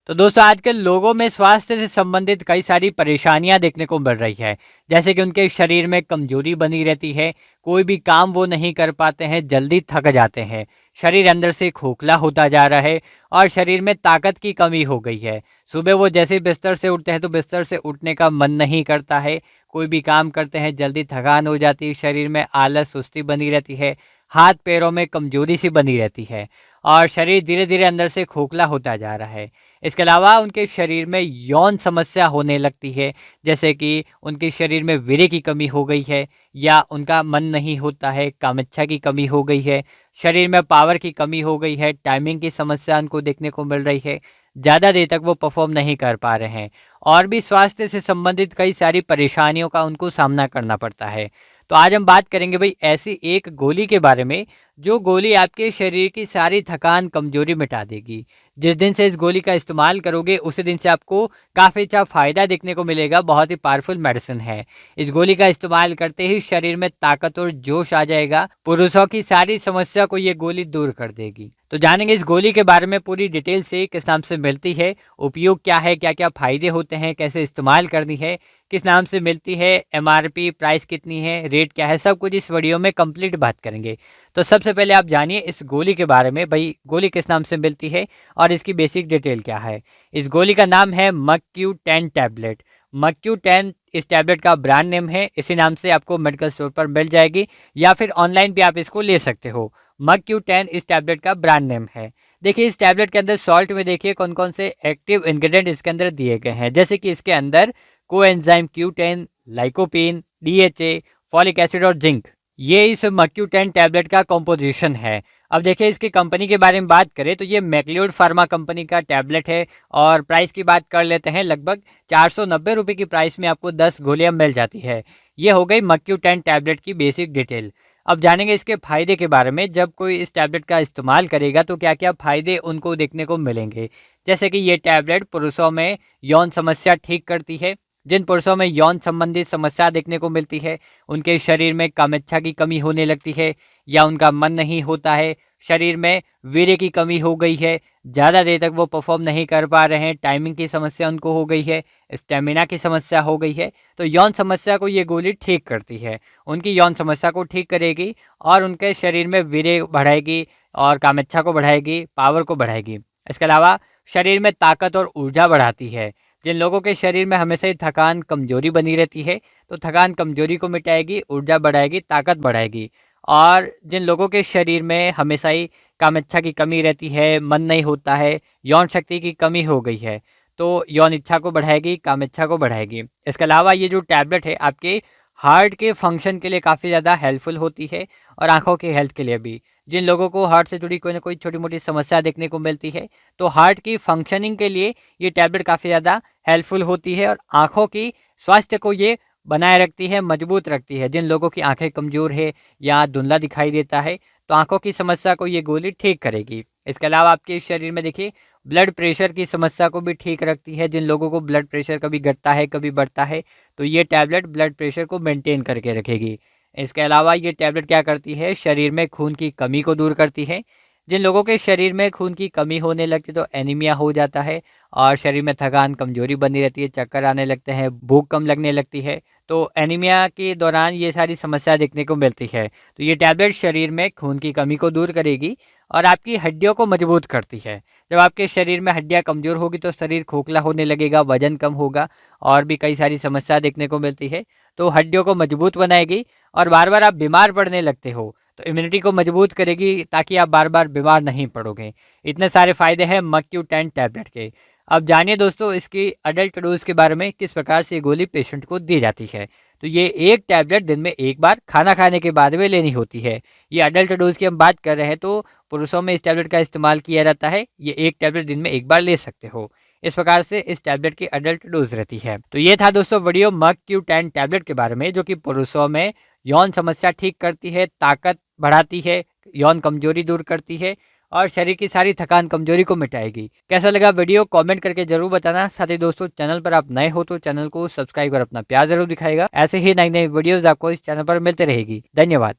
तो दोस्तों आजकल लोगों में स्वास्थ्य से संबंधित कई सारी परेशानियां देखने को मिल रही है। जैसे कि उनके शरीर में कमजोरी बनी रहती है, कोई भी काम वो नहीं कर पाते हैं, जल्दी थक जाते हैं, शरीर अंदर से खोखला होता जा रहा है और शरीर में ताकत की कमी हो गई है। सुबह वो जैसे बिस्तर से उठते हैं तो बिस्तर से उठने का मन नहीं करता है, कोई भी काम करते हैं जल्दी थकान हो जाती है, शरीर में आलस सुस्ती बनी रहती है, हाथ पैरों में कमजोरी सी बनी रहती है और शरीर धीरे धीरे अंदर से खोखला होता जा रहा है। इसके अलावा उनके शरीर में यौन समस्या होने लगती है, जैसे कि उनके शरीर में वीर्य की कमी हो गई है या उनका मन नहीं होता है, कामेच्छा की कमी हो गई है, शरीर में पावर की कमी हो गई है, टाइमिंग की समस्या उनको देखने को मिल रही है, ज़्यादा देर तक वो परफॉर्म नहीं कर पा रहे हैं और भी स्वास्थ्य से संबंधित कई सारी परेशानियों का उनको सामना करना पड़ता है। तो आज हम बात करेंगे भाई ऐसी एक गोली के बारे में, जो गोली आपके शरीर की सारी थकान कमजोरी मिटा देगी। जिस दिन से इस गोली का इस्तेमाल करोगे उसी दिन से आपको काफ़ी अच्छा फ़ायदा देखने को मिलेगा। बहुत ही पावरफुल मेडिसिन है। इस गोली का इस्तेमाल करते ही शरीर में ताकत और जोश आ जाएगा। पुरुषों की सारी समस्या को ये गोली दूर कर देगी। तो जानेंगे इस गोली के बारे में पूरी डिटेल से, किस नाम से मिलती है, उपयोग क्या है, क्या क्या फ़ायदे होते हैं, कैसे इस्तेमाल करनी है, किस नाम से मिलती है, एमआरपी प्राइस कितनी है, रेट क्या है, सब कुछ इस वीडियो में कंप्लीट बात करेंगे। तो सबसे पहले आप जानिए इस गोली के बारे में, भाई गोली किस नाम से मिलती है और इसकी बेसिक डिटेल क्या है। इस गोली का नाम है मक्यू 10 टैबलेट। मक्यू 10 इस टैबलेट का ब्रांड नेम है। इसी नाम से आपको मेडिकल स्टोर पर मिल जाएगी या फिर ऑनलाइन भी आप इसको ले सकते हो। मक्यू 10 इस टैबलेट का ब्रांड नेम है। देखिए इस टैबलेट के अंदर सॉल्ट में देखिए कौन कौन से एक्टिव इंग्रेडिएंट इसके अंदर दिए गए हैं। जैसे कि इसके अंदर coenzyme Q10, lycopene, DHA, folic acid और जिंक, ये इस मक्यू 10 टैबलेट का कॉम्पोजिशन है। अब देखिए इसकी कंपनी के बारे में बात करें तो ये मैक्लियोड फार्मा कंपनी का टैबलेट है और प्राइस की बात कर लेते हैं, लगभग 490 रुपये की प्राइस में आपको 10 गोलियां मिल जाती है। ये हो गई मक्यू 10 टैबलेट की बेसिक डिटेल। अब जानेंगे इसके फायदे के बारे में। जब कोई इस टैबलेट का इस्तेमाल करेगा तो क्या क्या फायदे उनको देखने को मिलेंगे। जैसे कि ये टैबलेट पुरुषों में यौन समस्या ठीक करती है। जिन पुरुषों में यौन संबंधित समस्या देखने को मिलती है, उनके शरीर में कामेच्छा की कमी होने लगती है या उनका मन नहीं होता है, शरीर में वीर्य की कमी हो गई है, ज़्यादा देर तक वो परफॉर्म नहीं कर पा रहे हैं, टाइमिंग की समस्या उनको हो गई है, स्टेमिना की समस्या हो गई है, तो यौन समस्या को ये गोली ठीक करती है। उनकी यौन समस्या को ठीक करेगी और उनके शरीर में वीर्य बढ़ाएगी और कामेच्छा को बढ़ाएगी, पावर को बढ़ाएगी। इसके अलावा शरीर में ताकत और ऊर्जा बढ़ाती है। जिन लोगों के शरीर में हमेशा ही थकान कमजोरी बनी रहती है, तो थकान कमजोरी को मिटाएगी, ऊर्जा बढ़ाएगी, ताकत बढ़ाएगी। और जिन लोगों के शरीर में हमेशा ही कामेच्छा की कमी रहती है, मन नहीं होता है, यौन शक्ति की कमी हो गई है, तो यौन इच्छा को बढ़ाएगी, कामेच्छा को बढ़ाएगी। इसके अलावा ये जो टैबलेट है आपके हार्ट के फंक्शन के लिए काफ़ी ज़्यादा हेल्पफुल होती है और आँखों की हेल्थ के लिए भी। जिन लोगों को हार्ट से जुड़ी कोई ना कोई छोटी मोटी समस्या देखने को मिलती है, तो हार्ट की फंक्शनिंग के लिए ये टैबलेट काफ़ी ज़्यादा हेल्पफुल होती है और आँखों की स्वास्थ्य को ये बनाए रखती है, मजबूत रखती है। जिन लोगों की आंखें कमज़ोर है या धुंधला दिखाई देता है, तो आंखों की समस्या को ये गोली ठीक करेगी। इसके अलावा आपके शरीर में देखिए ब्लड प्रेशर की समस्या को भी ठीक रखती है। जिन लोगों को ब्लड प्रेशर कभी घटता है कभी बढ़ता है, तो ये टैबलेट ब्लड प्रेशर को मेंटेन करके रखेगी। इसके अलावा ये टैबलेट क्या करती है, शरीर में खून की कमी को दूर करती है। जिन लोगों के शरीर में खून की कमी होने लगती है तो एनीमिया हो जाता है और शरीर में थकान कमजोरी बनी रहती है, चक्कर आने लगते हैं, भूख कम लगने लगती है, तो एनीमिया के दौरान ये सारी समस्या देखने को मिलती है। तो ये टैबलेट शरीर में खून की कमी को दूर करेगी और आपकी हड्डियों को मजबूत करती है। जब आपके शरीर में हड्डियां कमज़ोर होगी तो शरीर खोखला होने लगेगा, वजन कम होगा और भी कई सारी समस्या देखने को मिलती है। तो हड्डियों को मजबूत बनाएगी और बार बार आप बीमार पड़ने लगते हो तो इम्यूनिटी को मजबूत करेगी ताकि आप बार बार बीमार नहीं पड़ोगे। इतने सारे फ़ायदे हैं मक्यू 10 टैबलेट के। अब जानिए दोस्तों इसकी अडल्ट डोज के बारे में, किस प्रकार से ये गोली पेशेंट को दी जाती है। तो ये एक टैबलेट दिन में एक बार खाना खाने के बाद में लेनी होती है। ये अडल्ट डोज की हम बात कर रहे हैं तो पुरुषों में इस टैबलेट का इस्तेमाल किया जाता है। ये एक टैबलेट दिन में एक बार ले सकते हो। इस प्रकार से इस टैबलेट की अडल्ट डोज रहती है। तो ये था दोस्तों वीडियो मक्यू 10 टैबलेट के बारे में, जो कि पुरुषों में यौन समस्या ठीक करती है, ताकत बढ़ाती है, यौन कमजोरी दूर करती है और शरीर की सारी थकान कमजोरी को मिटाएगी। कैसा लगा वीडियो कमेंट करके जरूर बताना। साथ ही दोस्तों चैनल पर आप नए हो तो चैनल को सब्सक्राइब कर अपना प्यार जरूर दिखाएगा। ऐसे ही नई नई वीडियोस आपको इस चैनल पर मिलते रहेगी। धन्यवाद।